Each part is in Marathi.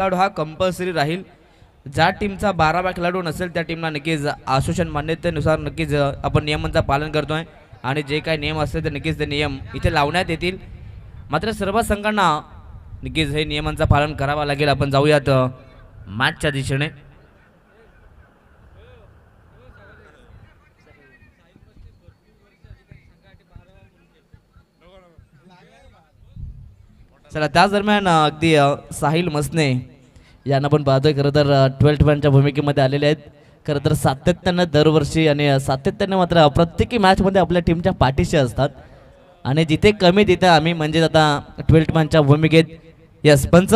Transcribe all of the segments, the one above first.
खेळाडू हा कंपल्सरी राहील. ज्या टीमचा 12 खेळाडू नसेल त्या टीमला नक्कीच असोसिएशन मान्यतेनुसार नक्कीच आपण नियमांचं पालन करतोय आणि जे काही नियम असतील ते नक्कीच ते नियम इथे लावण्यात येतील. मात्र सर्व संघांना नक्कीच हे नियमांचं पालन करावं लागेल. आपण जाऊयात मॅचच्या दिशेने. चला त्याच दरम्यान अगदी साहिल मसने यांना पण पाहतोय. खरं तर 12th मॅनच्या भूमिकेमध्ये आलेले आहेत. खरं तर सातत्यानं दरवर्षी आणि सातत्यानं मात्र प्रत्येकी मॅचमध्ये आपल्या टीमच्या पाठीशी असतात आणि जिथे कमी तिथे आम्ही म्हणजे आता 12th मॅनच्या भूमिकेत. यस पंच.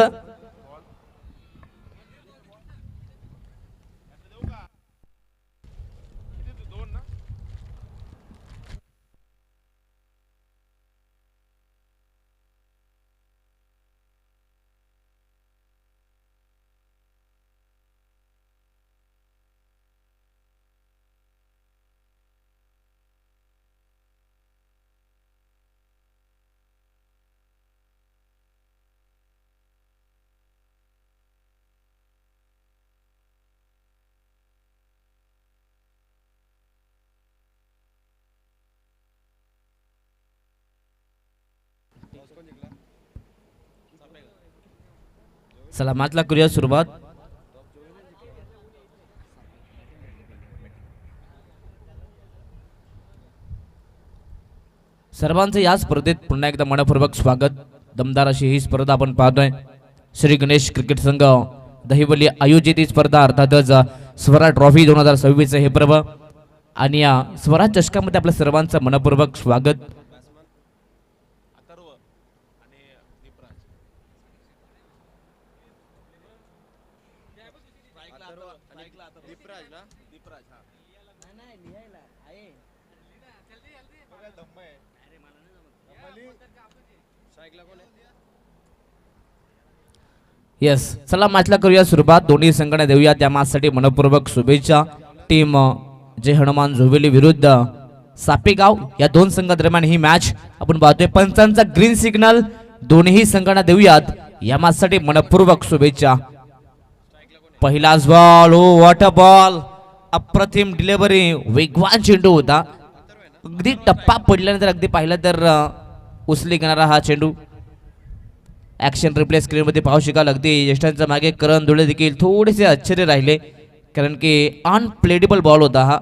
चला मॅचला करूया सुरुवात. सर्वांचं या स्पर्धेत पुन्हा एकदा मनपूर्वक स्वागत. दमदार अशी ही स्पर्धा आपण पाहतोय. श्री गणेश क्रिकेट संघ दहिवली आयोजित ही स्पर्धा अर्थातच स्वराज ट्रॉफी 2026 हे पर्व आणि या स्वराज चषकामध्ये आपल्या सर्वांचं मनपूर्वक स्वागत. येस चला मॅचला करूया सुरुवात. दोन्ही संघांना देऊया त्या मॅचसाठी मनपूर्वक शुभेच्छा. टीम जे हनुमान झोवेली विरुद्ध सापेगाव या दोन संघादरम्यान ही मॅच आपण पाहतोय. पंचांचा ग्रीन सिग्नल दोन्ही संघांना देऊयात या मॅचसाठी मनपूर्वक शुभेच्छा. पहिलाच ball. Oh what a ball. अप्रतिम डिलिव्हरी. वेगवान चेंडू होता. अगदी टप्पा पडल्यानंतर अगदी पाहिलं तर उचली घेणारा हा चेंडू. ॲक्शन रिप्ले स्क्रीनमध्ये पाहू शकाल. अगदी यष्टांच्या मागे करण धुळे देखील थोडेसे आश्चर्य राहिले कारण की अनप्लेडेबल बॉल होता हा.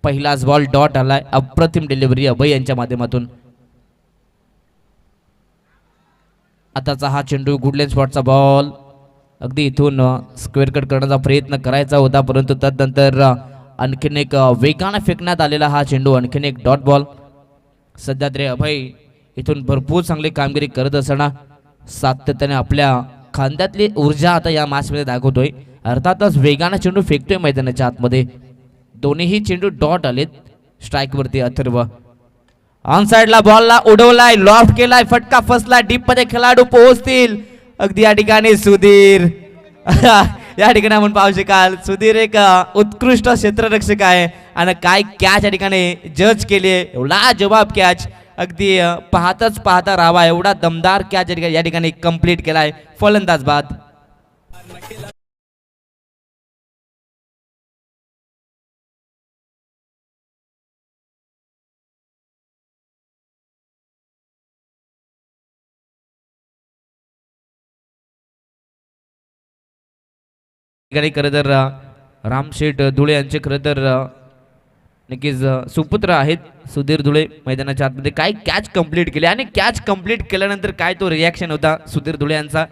पहिलाच बॉल डॉट आलाय. अप्रतिम डिलिव्हरी अभय यांच्या माध्यमातून. आताचा हा चेंडू गुडलेन स्पॉटचा बॉल. अगदी इथून स्क्वेअर कट करण्याचा प्रयत्न करायचा होता परंतु त्यानंतर आणखीन एक वेगाने फेकण्यात आलेला हा चेंडू. आणखीन एक डॉट बॉल. सध्या तरी अभय इथून भरपूर चांगली कामगिरी करत असताना सातत्याने आपल्या खांद्यातली ऊर्जा आता या मॅचमध्ये दाखवतोय. अर्थातच वेगाने चेंडू फेकतोय मैदानाच्या आतमध्ये. दोन्हीही चेंडू डॉट आलेत. स्ट्राईकवरती अथर्व. ऑन साइडला बॉलला उडवलाय. लॉफ्ट केलाय. फटका फसला. डीप मध्ये खेळाडू पोहोचतील. अगदी या ठिकाणी सुधीर या ठिकाणी आपण पाहू शकाल. सुधीर एक उत्कृष्ट क्षेत्ररक्षक आहे आणि काय कॅच या ठिकाणी जज केली. एवढा जवाब कॅच. अगदी पाहताच पाहता राहावा एवढा दमदार कॅच या ठिकाणी कंप्लीट केलाय फलंदाज बाद. खरं तर रामशेठ धुळे यांचे खरं तर नक्कीच सुपुत्र आहेत सुधीर धुळे. मैदानाच्या आतमध्ये काय कॅच कंप्लीट केले आणि कॅच कंप्लीट केल्यानंतर काय तो रिॲक्शन होता सुधीर धुळे यांचा.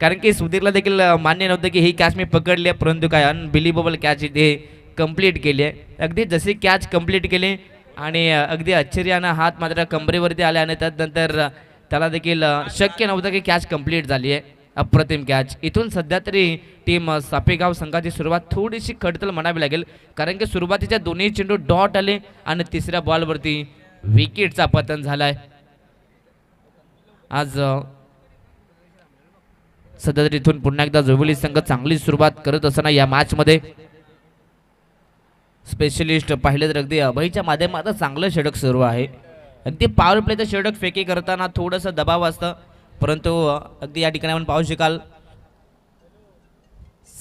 कारण की सुधीरला देखील मान्य नव्हतं की ही कॅच मी पकडली आहे परंतु काय अनबिलिव्हेबल कॅच इथे कंप्लीट केली आहे. अगदी जशी कॅच कंप्लीट केली आणि अगदी आश्चर्यानं हात मात्र कंबरेवरती आले आणि त्यानंतर त्याला देखील शक्य नव्हतं की कॅच कंप्लीट झाली आहे. अप्रतिम कॅच. इथून सध्या तरी टीम सापेगाव संघाची सुरुवात थोडीशी खडतल म्हणावी लागेल कारण की सुरुवातीच्या दोन्ही चेंडू डॉट आले आणि तिसऱ्या बॉलवरती विकेटचा पतन झालाय. आज सध्या तरी इथून पुन्हा एकदा जोविली संघ चांगली सुरुवात करत असताना या मॅचमध्ये स्पेशलिस्ट पाहिले तर अगदी अभयच्या माध्यमात चांगलं षटक सुरू आहे. अगदी पॉवर प्लेचं षटक फेकी करताना थोडंसं दबाव असतं परंतु अगदी या ठिकाणी आपण पाहू शकाल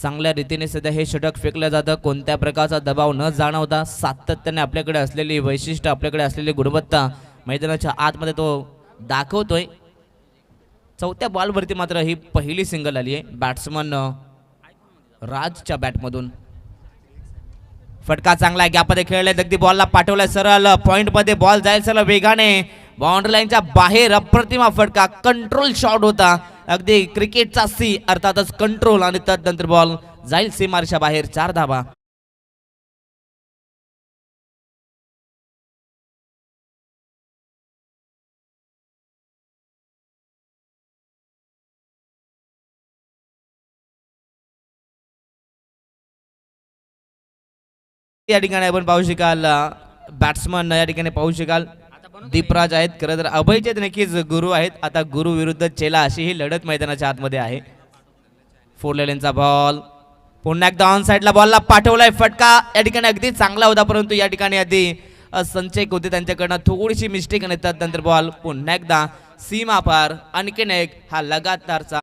चांगल्या रीतीने सध्या हे षटक फेकलं जातं. कोणत्या प्रकारचा दबाव न जाणवता सातत्याने आपल्याकडे असलेली वैशिष्ट्य, आपल्याकडे असलेली गुणवत्ता मैदानाच्या आतमध्ये तो दाखवतोय. चौथ्या बॉलवरती मात्र ही पहिली सिंगल आली आहे बॅट्समन राजच्या बॅटमधून. फटका चांगला गॅपमध्ये खेळलाय, अगदी बॉलला पाठवलाय सरळ पॉइंटमध्ये. बॉल जाईल सरळ वेगाने बाउंड्री लाईनच्या बाहेर. अप्रतिमा फटका, कंट्रोल शॉट होता, अगदी क्रिकेटचा सी अर्थातच कंट्रोल. आणि तदनंतर बॉल जाईल सीमारेषा बाहेर. 4 धावा. या ठिकाणी आपण पाहू शकाल बॅट्समन या ठिकाणी पाहू शकाल दीपराज आहेत. खरं तर अभयचे नक्कीच गुरु आहेत. आता गुरु विरुद्ध चेला अशी ही लढत मैदानाच्या आतमध्ये आहे. फोरलेनचा बॉल पुन्हा एकदा ऑन साईडला बॉलला पाठवलाय. फटका या ठिकाणी अगदी चांगला होता, परंतु या ठिकाणी आधी संचय होते त्यांच्याकडनं, थोडीशी मिस्टेक आणि त्यानंतर बॉल पुन्हा एकदा सीमा पार. आणखीन एक हा लगातारचा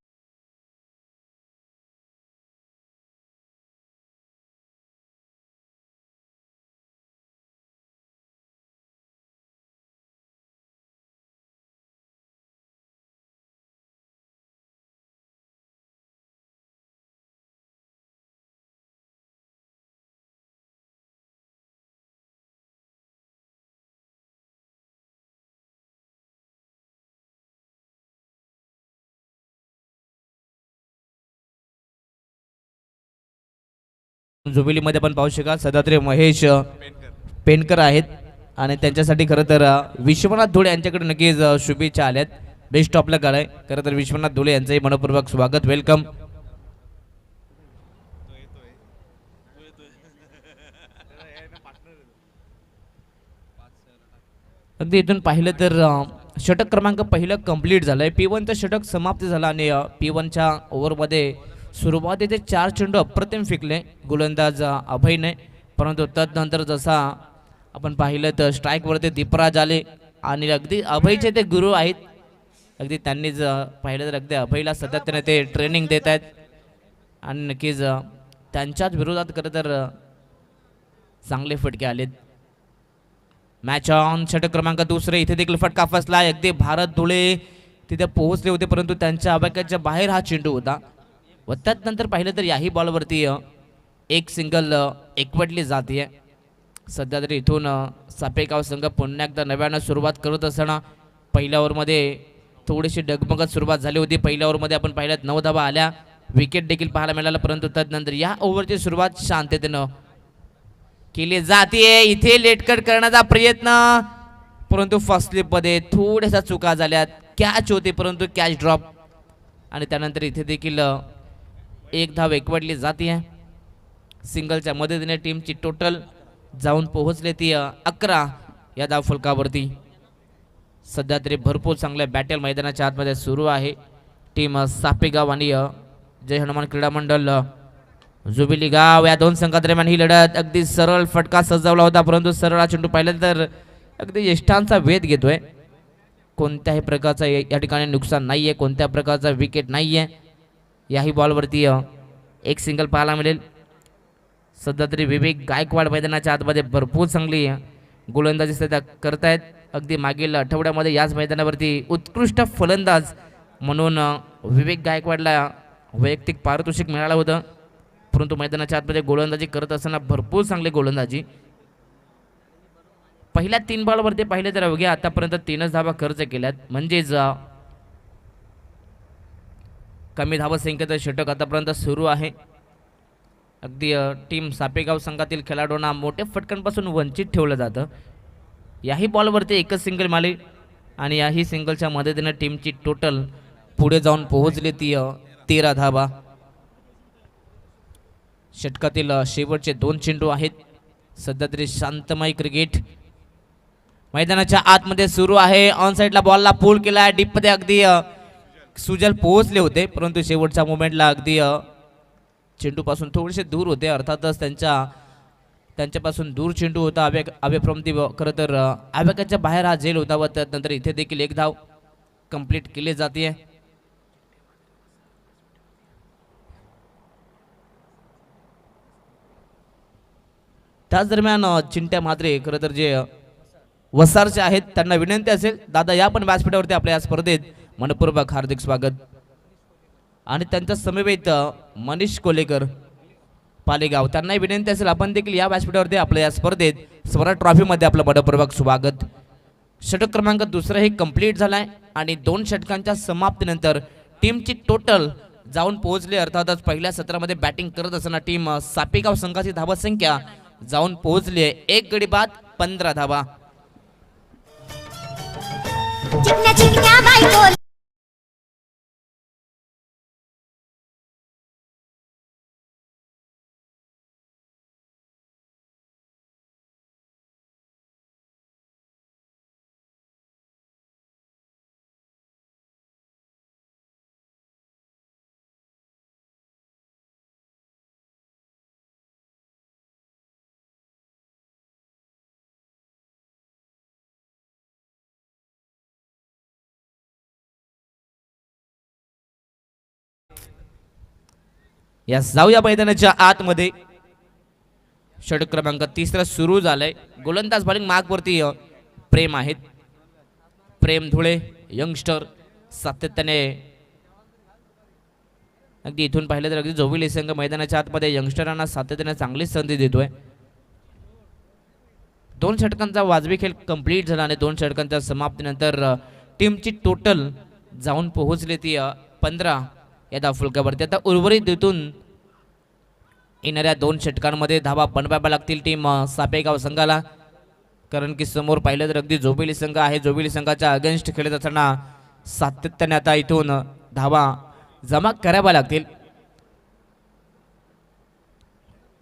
जुबिलीमध्ये पण पाहू शकाल सदात्रे महेश पेनकर आहेत. आणि त्यांच्यासाठी खरं तर विश्वनाथ धुळे यांच्याकडे नक्कीच शुभेच्छा आल्यात. बेस्ट ऑफ लक आहे खरं तर विश्वनाथ धुळे यांचंही मनपूर्वक स्वागत, वेलकम. अगदी इथून पाहिलं तर षटक क्रमांक पहिलं कंप्लीट झालंय. P1चं षटक समाप्त झालं आणि P1च्या ओव्हरमध्ये सुरुवातीचे 4 चेंडू अप्रतिम फेकले गोलंदाज अभयने, परंतु तदनंतर जसा आपण पाहिलं तर स्ट्राईकवरती दीपराज आले आणि अगदी अभयचे ते गुरु आहेत. अगदी त्यांनीच पाहिलं तर अगदी अभयला सातत्याने ते ट्रेनिंग देत आहेत आणि नक्कीच त्यांच्याच विरोधात खरं तर चांगले फटके आलेत. मॅच ऑन षटक क्रमांक दुसरे. इथे देखील फटका फसला. अगदी भारत धुळे तिथे पोहोचले होते, परंतु त्यांच्या आवाक्याच्या बाहेर हा चेंडू होता. व त्यानंतर पाहिलं तर याही बॉलवरती एक सिंगल एकवटली जाते. सध्या तरी इथून सापेगाव संघ पुन्हा एकदा नव्यानं सुरुवात करत असताना पहिल्या ओव्हरमध्ये थोडीशी डगमगत सुरुवात झाली होती. पहिल्या ओव्हरमध्ये आपण पाहिलं 9 धावा आल्या, विकेट देखील पाहायला मिळाला, परंतु तदनंतर या ओव्हरची सुरुवात शांततेनं केली जाते. इथे लेटकट करण्याचा प्रयत्न, परंतु फर्स्ट स्लिपमध्ये थोड्याशा चुका झाल्यात. कॅच होते परंतु कॅच ड्रॉप. आणि त्यानंतर इथे देखील एक धाव एकवटली जाते. सिंगलच्या मदतीने टीमची टोटल जाऊन पोहोचले ती 11 या धाव फलकावरती. सध्या तरी भरपूर चांगल्या बॅटल मैदानाच्या आतमध्ये सुरू आहे. टीम सापेगाव आणि जय हनुमान क्रीडा मंडळ जुबिली गाव या दोन संघादरम्यान ही लढत. अगदी सरळ फटका सजवला होता, परंतु सरळ चेंडू पाहिलं तर अगदी यष्टांचा वेध घेतोय. कोणत्याही प्रकारचा या ठिकाणी नुकसान नाही आहे, कोणत्या प्रकारचा विकेट नाही आहे. याही बॉलवरती एक सिंगल पाहायला मिळेल. सध्या तरी विवेक गायकवाड मैदानाच्या आतमध्ये भरपूर चांगली गोलंदाजी सध्या करतायत. अगदी मागील आठवड्यामध्ये याच मैदानावरती उत्कृष्ट फलंदाज म्हणून विवेक गायकवाडला वैयक्तिक पारितोषिक मिळालं होतं, परंतु मैदानाच्या आतमध्ये गोलंदाजी करत असताना भरपूर चांगली गोलंदाजी. पहिल्या 3 बॉलवरती पाहिले तर अवघ्या आतापर्यंत 3च धावा खर्च केल्यात, म्हणजेच कमी धावा संख्येचं षटक आतापर्यंत सुरू आहे. अगदी टीम सापेगाव संघातील खेळाडूंना मोठ्या फटकांपासून वंचित ठेवलं जातं. याही बॉलवरती एकच सिंगल मारली आणि याही सिंगलच्या मदतीने टीमची टोटल पुढे जाऊन पोहोचली ती 13 धावा. षटकातील शेवटचे 2 चेंडू आहेत. सध्या तरी शांतमय क्रिकेट मैदानाच्या आतमध्ये सुरू आहे. ऑन साईडला बॉलला पुल केला आहे, डीपमध्ये अगदी सुजल पोहोचले होते, परंतु शेवटच्या मोमेंटला अगदी चेंडूपासून थोडेसे दूर होते. अर्थातच त्यांच्यापासून दूर चेंडू होता. अवे फ्रॉम दी खरं तर आव्याकाच्या बाहेर हा झेल होता व त्यानंतर इथे देखील एक धाव कंप्लीट केली जाते. त्याच दरम्यान चिंट्या म्हात्रे खरं तर जे वसारचे आहेत त्यांना विनंती असेल दादा या पण व्यासपीठावरती आपल्या या स्पर्धेत मनपूर्वक हार्दिक स्वागत. आणि त्यांच्या समवेत मनीष कोलेकर पालेगाव त्यांनाही विनंती असेल आपण देखील या व्यासपीठावरती आपल्या या स्पर्धेत स्वरा ट्रॉफीमध्ये आपलं मनपूर्वक स्वागत. षटक क्रमांक दुसराही कंप्लीट झालाय आणि 2 षटकांच्या समाप्तीनंतर टीमची टोटल जाऊन पोहोचली. अर्थातच पहिल्या सत्रामध्ये बॅटिंग करत असताना टीम सापेगाव संघाची धावा संख्या जाऊन पोहोचली आहे 1 गडी बाद 15 धावा. चिकन्या चिकन्या बायकोल या जाऊया मैदानाच्या आतमध्ये. षटक क्रमांक 3 सुरू झालाय. गोलंदाज बॉलिंग मार्कवरती प्रेम आहेत. प्रेम धुळे यंगस्टर सातत्याने अगदी इथून पाहिलं तर अगदी जोविली संघ मैदानाच्या आतमध्ये यंगस्टरांना सातत्याने चांगली संधी देतोय. 2 षटकांचा वाजवी खेळ कंप्लीट झाला आणि 2 षटकांच्या समाप्तीनंतर टीमची टोटल जाऊन पोहोचली ती 15 या धावफलकावरती. आता उर्वरित इथून येणाऱ्या 2 षटकांमध्ये धावा बनवाव्या लागतील टीम सापेगाव संघाला, कारण की समोर पाहिलं तर अगदी जोबिली संघ आहे. जोबिली संघाच्या अगेन्स्ट खेळत असताना सातत्याने आता इथून धावा जमा कराव्या लागतील.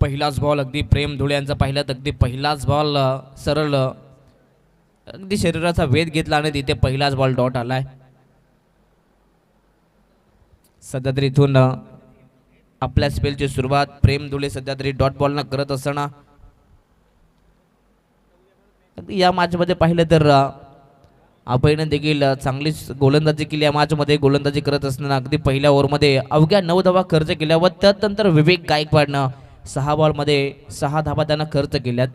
पहिलाच बॉल अगदी प्रेम धुळे यांचा पाहिला तर अगदी पहिलाच बॉल सरळ अगदी शरीराचा वेध घेतला आणि तिथे पहिलाच बॉल डॉट आलाय. सध्या तरी इथून आपल्या स्पेलची सुरुवात प्रेम धुळे सध्या तरी डॉट बॉलनं करत असताना या मॅचमध्ये पाहिलं तर अभयने देखील चांगलीच गोलंदाजी केली. या मॅचमध्ये गोलंदाजी करत असताना अगदी पहिल्या ओव्हरमध्ये अवघ्या 9 धावा खर्च केल्या व त्यानंतर विवेक गायकवाडनं 6 बॉलमध्ये 6 धावा त्यांना खर्च केल्यात.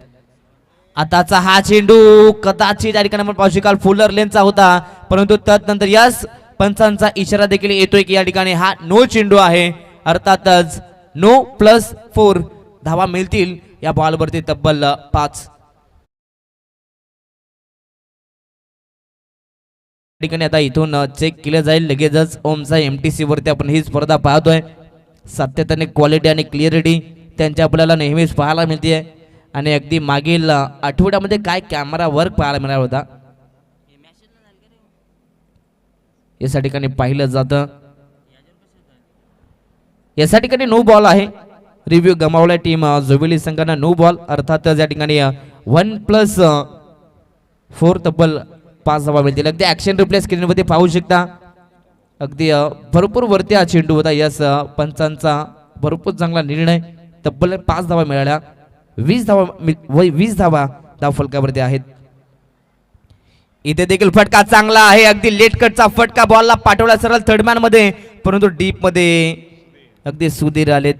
आताचा हा चेंडू कदाचित या ठिकाणी आपण पाहू शकाल फुलर लेनचा होता, परंतु त्यानंतर याच पंचांचा इशारा देखील येतोय की या ठिकाणी हा नो चेंडू आहे. अर्थातच नो +4 धावा मिळतील या बॉलवरती तब्बल 5. ठिकाणी आता इथून चेक केलं जाईल लगेचच ओमचा MTC वरती आपण ही स्पर्धा पाहतोय. सातत्याने क्वालिटी आणि क्लिअरिटी त्यांची आपल्याला नेहमीच पाहायला मिळते आणि अगदी मागील आठवड्यामध्ये काय कॅमेरा वर्क पाहायला मिळाला होता या ठिकाणी पाहिलं जातं. या ठिकाणी नो बॉल आहे. रिव्ह्यू गमावला टीम जोबिली संघानं नो बॉल. अर्थातच या ठिकाणी 1+4 तब्बल 5 धावा मिळतील. अगदी ऍक्शन रिप्ले स्क्रीनमध्ये पाहू शकता. अगदी भरपूर वरती हा चेंडू होता. यस पंचांचा भरपूर चांगला निर्णय. तब्बल 5 धावा मिळाल्या. 20 धावा धावफलकावरती आहेत. इथे देखील फटका चांगला आहे. अगदी लेट कटचा फटका बॉलला पाठवला सरळ थर्डमॅन मध्ये, परंतु डीप मध्ये अगदी सुधीर आलेत.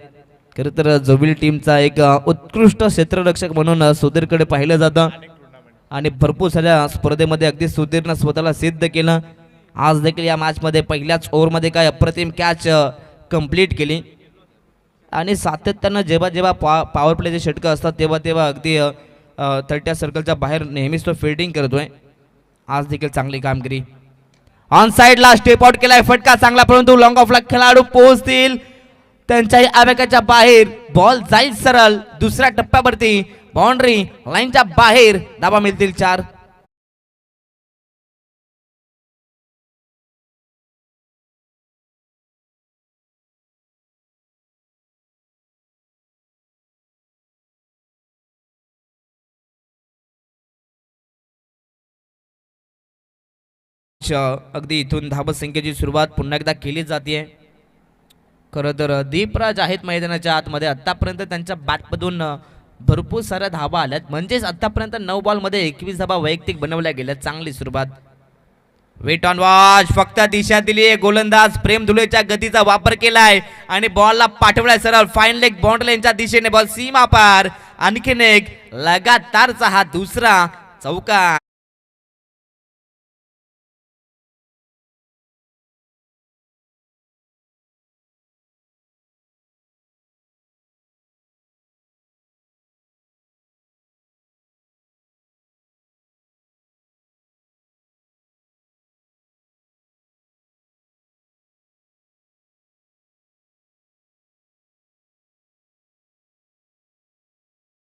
खरं तर जोबिली टीमचा एक उत्कृष्ट क्षेत्ररक्षक म्हणून सुधीरकडे पाहिलं जातं आणि भरपूर साऱ्या स्पर्धेमध्ये अगदी सुधीरनं स्वतःला सिद्ध केलं. आज देखील या मॅचमध्ये पहिल्याच ओव्हरमध्ये काय अप्रतिम कॅच कंप्लीट केली आणि सातत्यानं जेव्हा जेव्हा पॉवर प्लेचे षटकं असतात तेव्हा तेव्हा अगदी 30 सर्कलच्या बाहेर नेहमीच तो फिल्डिंग करतोय. आज देखील चांगली कामगिरी. ऑन साइडला स्टेप आउट केलाय. फटका चांगला, परंतु लॉंग ऑफला खेळाडू पोहोचतील त्यांच्याही आवेगाच्या बाहेर. बॉल जाईल सरळ दुसऱ्या टप्प्यावरती बाउंड्री लाईनच्या बाहेर. धावा मिळतील 4. अगदी इथून धावत संख्येची सुरुवात पुन्हा एकदा केली जाते. खरं तर दीपराज आहेत मैदानाच्या आतमध्ये. आतापर्यंत त्यांच्या बॅटमधून भरपूर साऱ्या धावा आल्यात, म्हणजेच आतापर्यंत 9 बॉलमध्ये 21 धावा वैयक्तिक बनवल्या गेल्या. चांगली सुरुवात. Wait and watch. फक्त दिशा दिली. गोलंदाज प्रेम धुलेच्या गतीचा वापर केलाय आणि बॉलला पाठवलाय सरळ फाईन लेग बाउंड्री लाईनच्या दिशेने. बॉल सीमा पार आणखीन एक लगातारचा हा दुसरा चौकार.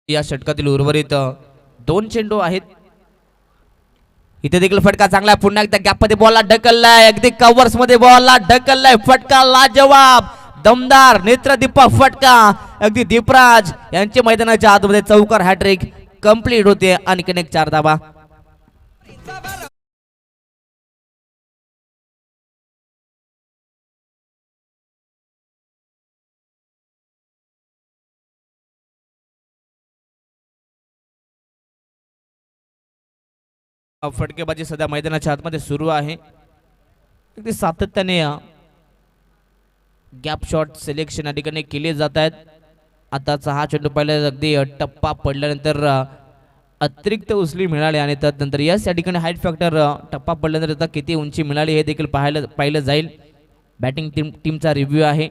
या षटकातील उर्वरित दोन चेंडू आहेत. इथे देखील फटका चांगला आहे. पुन्हा एकदा गॅप मध्ये बॉलला ढकललाय. अगदी कव्हर्स मध्ये बॉलला ढकललाय. फटका लाजवाब दमदार नेत्रदीपक फटका. अगदी दीपराज यांचे मैदानाच्या आतमध्ये चौकार हॅट्रिक कंप्लीट होते. आणखीन एक 4 धावा. फटकेबाजी सध्या मैदानाच्या आतमध्ये सुरू आहे. अगदी सातत्याने गॅप शॉट सिलेक्शन या ठिकाणी केले जात आहेत. आताचा हा चेंडू पाहिला अगदी टप्पा पडल्यानंतर अतिरिक्त उचली मिळाली आणि त्यानंतर यस या ठिकाणी हाईट फॅक्टर टप्पा पडल्यानंतर आता किती उंची मिळाली हे देखील पाहिलं जाईल. बॅटिंग टीमचा रिव्ह्यू आहे.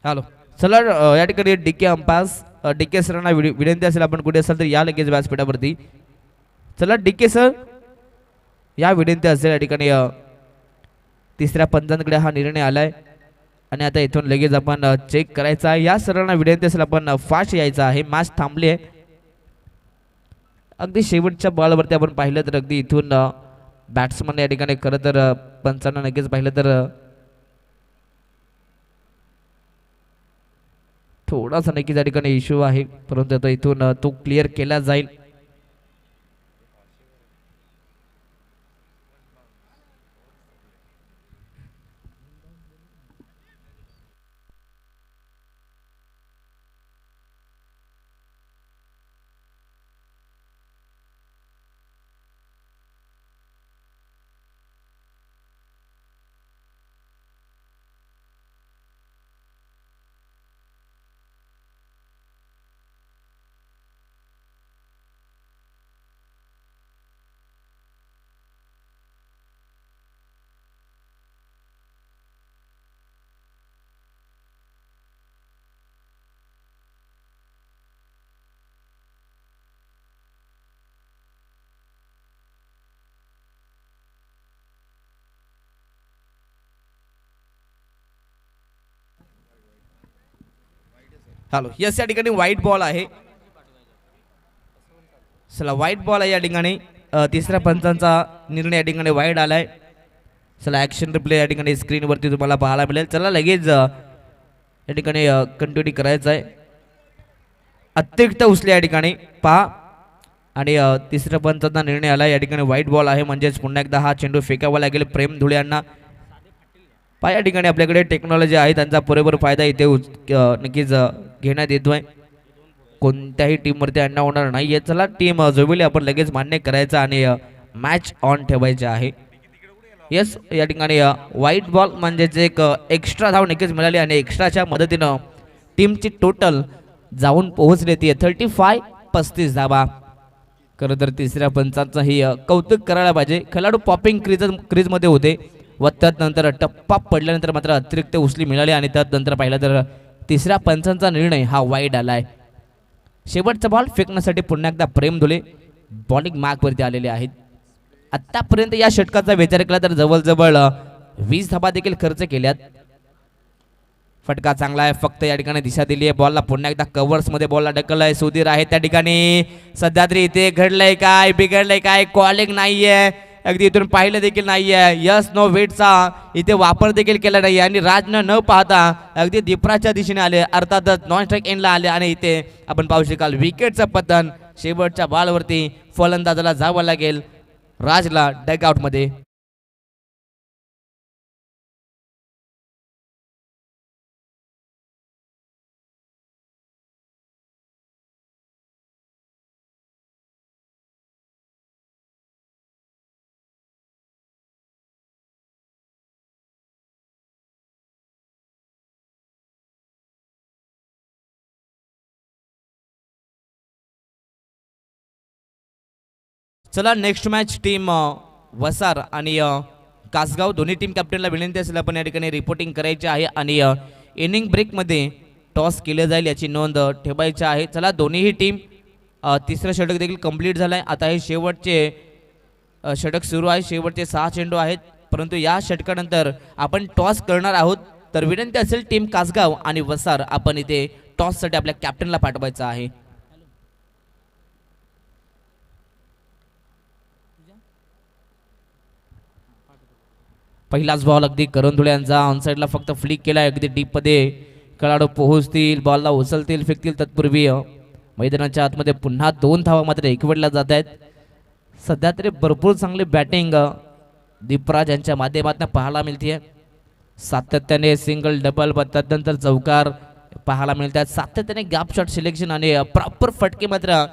हॅलो चला या ठिकाणी डीके अंपास डीके सरांना विनंती असेल आपण कुठे असाल तर या लगेच व्यासपीठावरती. चला डीके सर या विनंती असेल या ठिकाणी तिसऱ्या पंचांकडे हा निर्णय आलाय आणि आता इथून लगेच आपण चेक करायचा आहे. या सरांना विनंती असेल आपण फास्ट यायचं आहे. मॅच थांबली आहे. अगदी शेवटच्या बॉलवरती आपण पाहिलं तर अगदी इथून बॅट्समन या ठिकाणी खरं तर पंचांना नक्कीच पाहिलं तर थोडासा नक्कीच या ठिकाणी इश्यू आहे. परंतु आता इथून तो क्लिअर केला जाईल. हॅलो यस या ठिकाणी व्हाईट बॉल आहे. चला व्हाईट बॉल आहे या ठिकाणी. तिसऱ्या पंचांचा निर्णय या ठिकाणी वाईड आलाय. चला ॲक्शन रिप्ले या ठिकाणी स्क्रीनवरती तुम्हाला पाहायला मिळेल. चला लगेच या ठिकाणी कंटिन्यू करायचं आहे. अतिरिक्त उचले या ठिकाणी पहा आणि तिसऱ्या पंचांचा निर्णय आला. या ठिकाणी व्हाईट बॉल आहे म्हणजेच पुन्हा एकदा हा चेंडू फेकावा लागेल प्रेम धुळे यांना. पहा या ठिकाणी आपल्याकडे टेक्नॉलॉजी आहे त्यांचा पुरेपूर फायदा इथे नक्कीच घेण्यात येतोय. कोणत्याही टीमवरती अन्याय होणार नाही आहे. चला टीम जोविली आपण लगेच मान्य करायचं आणि मॅच ऑन ठेवायचे आहे. येस या ठिकाणी व्हाईट बॉल म्हणजेच एक एक्स्ट्रा धाव नक्कीच मिळाली आणि एक्स्ट्राच्या मदतीनं टीमची टोटल जाऊन पोहोचली ती 35 धावा. खरं तर तिसऱ्या पंचांचंही कौतुक करायला पाहिजे. खेळाडू पॉपिंग क्रीजमध्ये होते व त्यानंतर टप्पा पडल्यानंतर मात्र अतिरिक्त उचली मिळाली आणि त्यानंतर पाहिलं तर तिसऱ्या पंचांचा निर्णय हा वाईड आलाय. शेवटचा बॉल फेकण्यासाठी पुन्हा एकदा प्रेम धुले बॉलिंग मार्कवरती आलेले आहेत. आतापर्यंत या षटकाचा विचार केला तर जवळजवळ 20 धाबा देखील खर्च केल्यात. फटका चांगला आहे. फक्त या ठिकाणी दिशा दिली आहे बॉलला. पुन्हा एकदा कव्हर्स मध्ये बॉलला ढकललाय. सुधीर आहे त्या ठिकाणी. सध्या तरी इथे घडलंय काय बिघडलंय काय कॉलिंग नाहीये. अगदी इथून पाहिलं देखील नाहीये. यस नो वेटचा इथे वापर देखील केला नाही आणि राजनं न पाहता अगदी दीपराच्या दिशेने आले. अर्थातच नॉन स्ट्राईक एंडला आले आणि इथे आपण पाहू शकाल विकेटचं पतन. शेवटच्या बॉलवरती फलंदाजाला जावं लागेल राजला डगआउटमध्ये. चला नेक्स्ट मॅच टीम वसार आणि कासगाव दोन्ही टीम कॅप्टनला विनंती असेल आपण या ठिकाणी रिपोर्टिंग करायची आहे आणि इनिंग ब्रेकमध्ये टॉस केलं जाईल याची नोंद ठेवायची आहे. चला दोन्हीही टीम तिसरं षटक देखील कंप्लीट झालं आहे. आता हे शेवटचे षटक सुरू आहे. शेवटचे 6 चेंडू आहेत परंतु या षटकानंतर आपण टॉस करणार आहोत. तर विनंती असेल टीम कासगाव आणि वसार आपण इथे टॉससाठी आपल्या कॅप्टनला पाठवायचं आहे. पहिलाच बॉल अगदी करण धुळे यांचा ऑनसाईडला फक्त फ्लिक केला. अगदी डीपमध्ये खेळाडू पोहोचतील, बॉलला उचलतील, फेकतील. तत्पूर्वी मैदानाच्या आतमध्ये पुन्हा 2 धावा मात्र एकवटल्या जात आहेत. सध्या तरी भरपूर चांगली बॅटिंग दीपराज यांच्या माध्यमातून पाहायला मिळते. सातत्याने सिंगल डबल त्यानंतर चौकार पाहायला मिळतात. सातत्याने गॅप शॉट सिलेक्शन आणि प्रॉपर फटके मात्र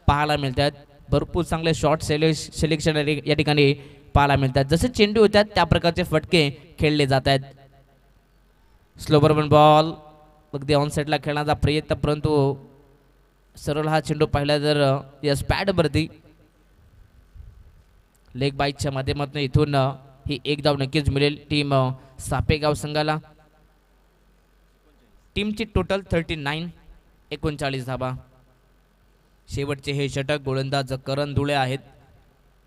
पाहायला मिळतात. भरपूर चांगले शॉट सिलेक्शन या ठिकाणी पाहायला मिळतात. जसे चेंडू होतात त्या प्रकारचे फटके खेळले जात आहेत. स्लोवर बॉल अगदी ऑन साईडला खेळण्याचा प्रयत्न परंतु सरळ हा चेंडू पाहिला तर यस पॅडवरती लेग बाईकच्या माध्यमातून इथून ही एक धाव नक्कीच मिळेल टीम सापेगाव संघाला. टीमची टोटल 39 धावा. शेवटचे हे षटक गोलंदाज करण धुळे आहेत.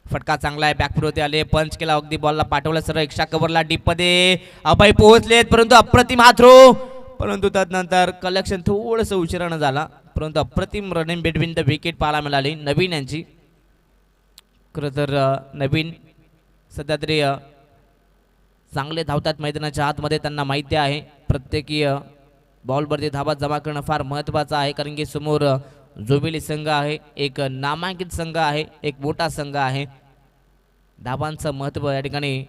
फटका चांगला आहे, बॅकफुट आले, पंच केला, अगदी बॉलला पाठवलं सरळ एक्स्ट्रा कव्हरला डीपमध्ये अभय पोहोचलेत परंतु अप्रतिम हा थ्रो. परंतु त्यानंतर कलेक्शन थोडंसं उशिरानं झाला परंतु अप्रतिम रनिंग बिटवीन द विकेट पाहायला मिळाली नवीन यांची. खरं तर नवीन सध्या तरी चांगले धावतात मैदानाच्या आतमध्ये. त्यांना माहिती आहे प्रत्येकी बॉलवरती धावा जमा करणं फार महत्त्वाचं आहे कारण की समोर जोबिली संघ आहे, एक नामांकित संघ आहे, एक मोठा संघ आहे. धावांचं महत्त्व या ठिकाणी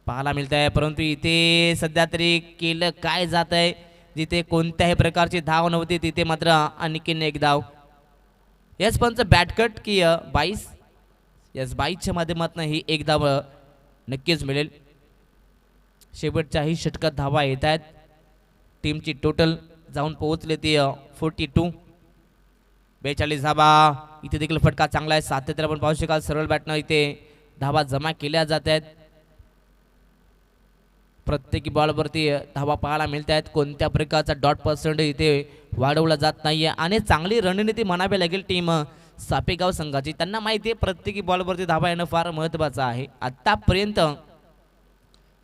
पाहायला मिळत आहे. परंतु इथे सध्या तरी केलं काय जात आहे, जिथे कोणत्याही प्रकारची धाव नव्हती तिथे मात्र आणखीन एक धाव. यस पंच बॅटकट की 22च्या माध्यमातून ही एक धाव नक्कीच मिळेल. शेवटच्याही षटकात धावा येत आहेत. टीमची टोटल जाऊन पोहोचले ती 42 धावा. इथे देखील फटका चांगला आहे. सातत्याने आपण पाहू शकाल सरळ बॅटनं इथे धावा जमा केल्या जात आहेत. प्रत्येकी बॉलवरती धावा पाहायला मिळत आहेत. कोणत्या प्रकारचा डॉट पर्सेंट इथे वाढवला जात नाहीये आणि चांगली रणनीती म्हणावी लागेल टीम सापेगाव संघाची. त्यांना माहिती आहे प्रत्येकी बॉलवरती धावा येणं फार महत्त्वाचं आहे. आतापर्यंत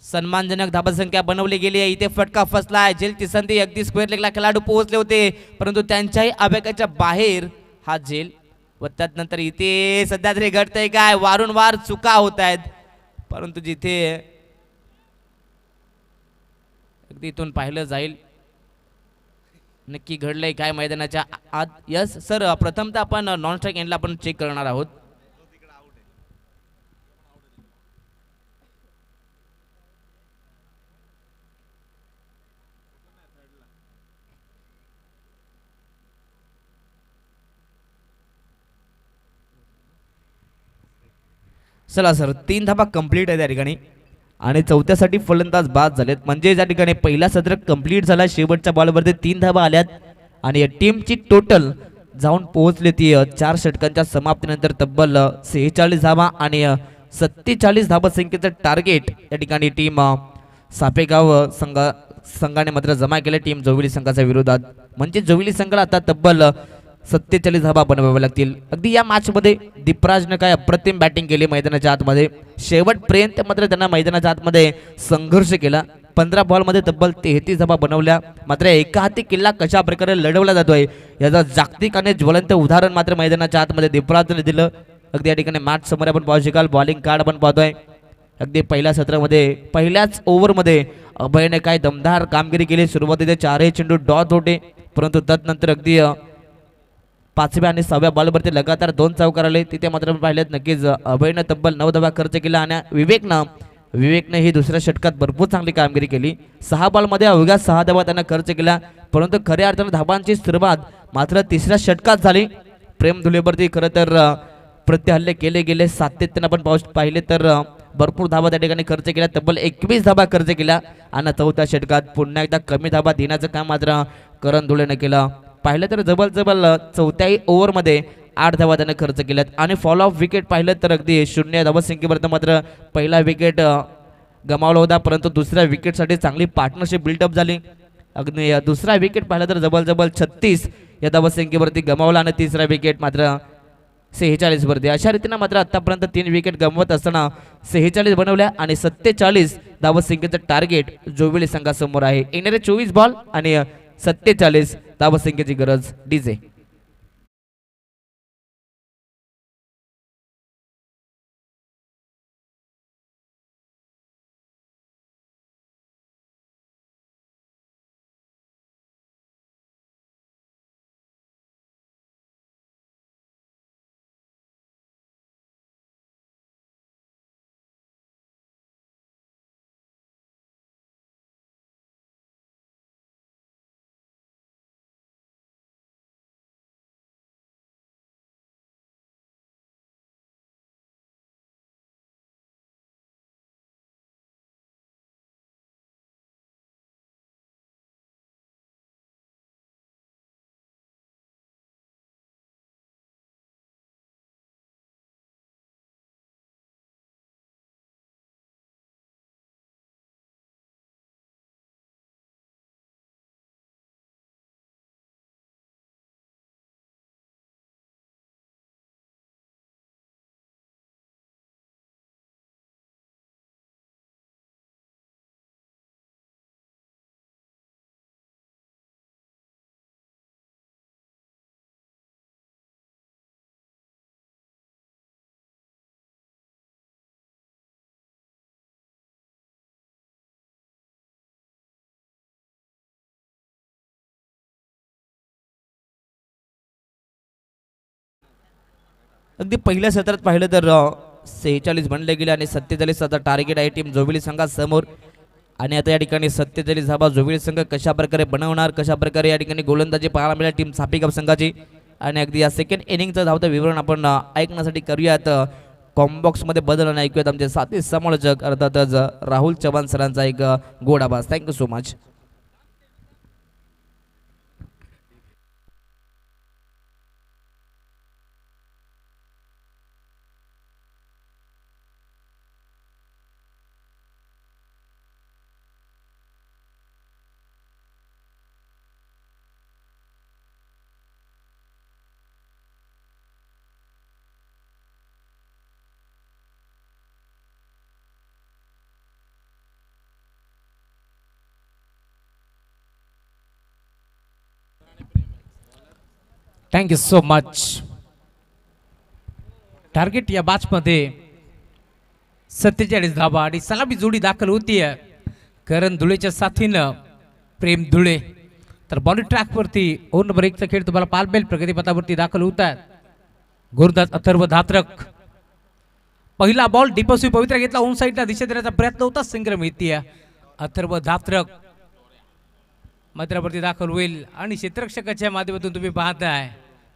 सन्मानजनक धावसंख्या बनवली गेली आहे. इथे फटका फसलाय. झेलची संधी अगदी स्क्वेअर लेगला खेळाडू पोहोचले होते परंतु त्यांच्याही आवेगाच्या बाहेर हा झेल व त्यानंतर इथे सध्या तरी घडतंय काय, वारंवार चुका होत आहेत परंतु जिथे अगदी इथून पाहिलं जाईल नक्की घडलंय काय मैदानाच्या आत. यस सर प्रथमतः आपण नॉन स्ट्राईक एंडला आपण चेक करणार आहोत. चला सर 3 धावा कंप्लीट आहे त्या ठिकाणी आणि चौथ्यासाठी फलंदाज बाद झालेत. म्हणजे त्या ठिकाणी पहिला सत्र कंप्लीट झाला. शेवटच्या बॉलवरती 3 धावा आल्यात आणि या टीमची टोटल जाऊन पोहोचली ती 4 षटकांच्या समाप्तीनंतर तब्बल 46 धावा आणि 47 धावसंख्येचं टार्गेट या ठिकाणी टीम सापेगाव संघाने मात्र जमा केले टीम जोविली संघाच्या विरोधात. म्हणजे जोविली संघाला आता तब्बल 47 धावा बनवाव्या लागतील. अगदी या मॅचमध्ये दीपराजनं काय अप्रतिम बॅटिंग केली मैदानाच्या आतमध्ये. शेवटपर्यंत मात्र त्यांना मैदानाच्या आतमध्ये संघर्ष केला. 15 बॉलमध्ये तब्बल 33 धावा बनवल्या. मात्र एका हाती किल्ला कशा प्रकारे लढवला जातोय याचा जागतिक आणि ज्वलंत उदाहरण मात्र मैदानाच्या आतमध्ये दीपराजने दिलं. अगदी या ठिकाणी मॅच समोर आपण पाहू शकाल बॉलिंग कार्ड आपण पाहतोय. अगदी पहिल्या सत्रामध्ये पहिल्याच ओव्हरमध्ये अभयने काय दमदार कामगिरी केली. सुरुवातीचे 4 चेंडू डॉट होते परंतु त्यानंतर अगदी 5व्या आणि 6व्या बॉलवरती लगातार 2 चौकार आले. तिथे मात्र पाहिलेत नक्कीच अभयनं तब्बल 9 धावा खर्च केला आणि विवेकनं ही दुसऱ्या षटकात भरपूर चांगली कामगिरी केली. 6 बॉलमध्ये अवघ्या 6 धावा त्यांना खर्च केला परंतु खऱ्या अर्थानं धावांची सुरुवात मात्र तिसऱ्या षटकात झाली. प्रेम धुलेवरती खरं तर प्रत्यहल्ले केले गेले. सातत्यानं आपण पाहिले तर भरपूर धावा त्या ठिकाणी खर्च केल्या. तब्बल 21 धावा खर्च केल्या आणि चौथ्या षटकात पुन्हा एकदा कमी धावा देण्याचं काम मात्र करण धुळेनं केलं. पाहिलं तर जबल चौथ्याही ओव्हरमध्ये 8 धावा त्याने खर्च केल्यात आणि फॉलो ऑफ विकेट पाहिलं तर अगदी 0 धावसंख्येपर्यंत मात्र पहिला विकेट गमावला होता, परंतु दुसऱ्या विकेटसाठी चांगली पार्टनरशिप बिल्डअप झाली. अगदी दुसरा विकेट पाहिला तर जबल 36 या धावसंख्येवरती गमावला आणि तिसरा विकेट मात्र 46 वरती. अशा रीतीनं मात्र आतापर्यंत 3 विकेट गमवत असताना 46 बनवल्या आणि 47 धावसंख्येचं टार्गेट जोविली संघासमोर आहे. येणारे 24 बॉल आणि 47 धावसंख्येची गरज डीजे. अगदी पहिल्या सत्रात पाहिलं तर 46 बनले गेले आणि 47 आता टार्गेट आहे टीम जोविली संघासमोर. आणि आता या ठिकाणी 47 धावा जोविली संघ कशा प्रकारे बनवणार, कशा प्रकारे या ठिकाणी गोलंदाजी पाहायला मिळेल टीम सापिगाव संघाची. आणि अगदी या सेकंड इनिंगचं धावतं विवरण आपण ऐकण्यासाठी करूयात. कॉम्बॉक्समध्ये बदल आणि ऐकूयात आमचे साथी समालोचक अर्थातच राहुल चव्हाण सरांचा एक गोड आवाज. Thank you so much. Thank you so much. Target या बॅचमध्ये 47 धावा आणि सलामी जोडी दाखल होतीये करण धुळेच्या साथीनं प्रेम धुळे. तर बॉलिंग ट्रॅकवरती ओव्हर नंबर 1चा खेळ तुम्हाला पालबेल प्रगतीपथावरती दाखल होत आहेत. गुरुदास अथर्व धात्रक पहिला बॉल डिपोसी पवित्रा घेतला, ओन साईडला दिशा देण्याचा प्रयत्न होता, सिंगल मिळतीये. अथर्व धात्रक मैदानावरती दाखल होईल आणि क्षेत्ररक्षकाच्या माध्यमातून तुम्ही पाहताय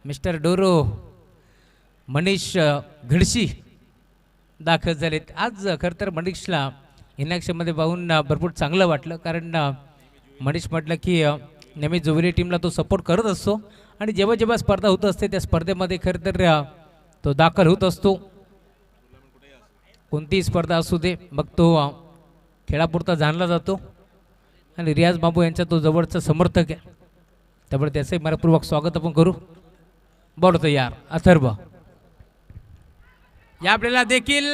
मिस्टर डोरो मनीष घडशी दाखल झालेत. आज खरं तर मनीषला इनॅक्शनमध्ये पाहून भरपूर चांगलं वाटलं, कारण मनीष म्हटलं की नेहमी जोविली टीमला तो सपोर्ट करत असतो आणि जेव्हा जेव्हा स्पर्धा होत असते त्या स्पर्धेमध्ये खरं तर तो दाखल होत असतो. कोणतीही स्पर्धा असू दे मग तो खेळापुरता जाणला जातो आणि रियाज बाबू यांचा तो जवळचा समर्थक आहे, त्यामुळे त्याचंही मनपूर्वक स्वागत आपण करू. बॉल तयार अथर्व. या आपल्याला देखील